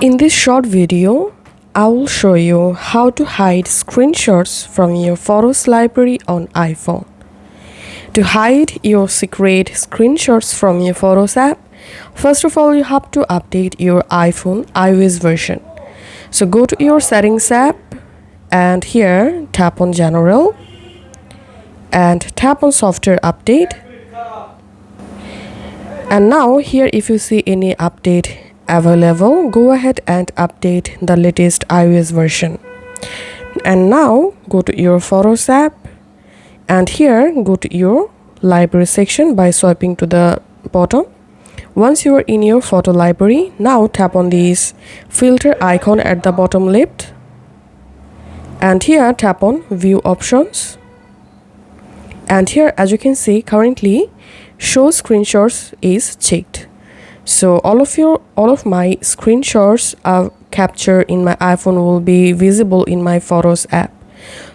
In this short video, I will show you how to hide screenshots from your Photos library on iPhone. To hide your secret screenshots from your Photos app, first of all, you have to update your iPhone iOS version. So go to your Settings app and here tap on General and tap on Software Update. And now here if you see any update available, go ahead and update the latest iOS version. And now go to your Photos app and here go to your library section by swiping to the bottom. Once you are in your photo library, now tap on this filter icon at the bottom left and here tap on view options. And here as you can see, currently show screenshots is checked. So all of my screenshots are captured in my iPhone will be visible in my Photos app.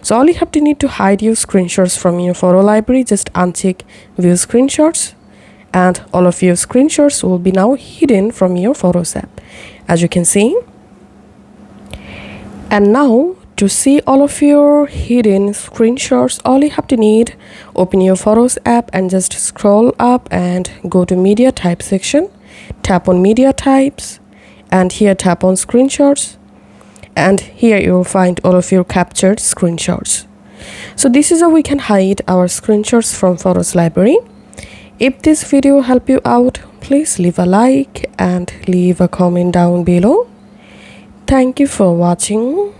So all you have to need to hide your screenshots from your photo library, just uncheck view screenshots and all of your screenshots will be now hidden from your Photos app, as you can see. And now to see all of your hidden screenshots, all you have to need, open your Photos app and just scroll up and go to media type section. Tap on media types and here tap on screenshots and here you will find all of your captured screenshots. So this is how we can hide our screenshots from Photos library. If this video helped you out, please leave a like and leave a comment down below. Thank you for watching.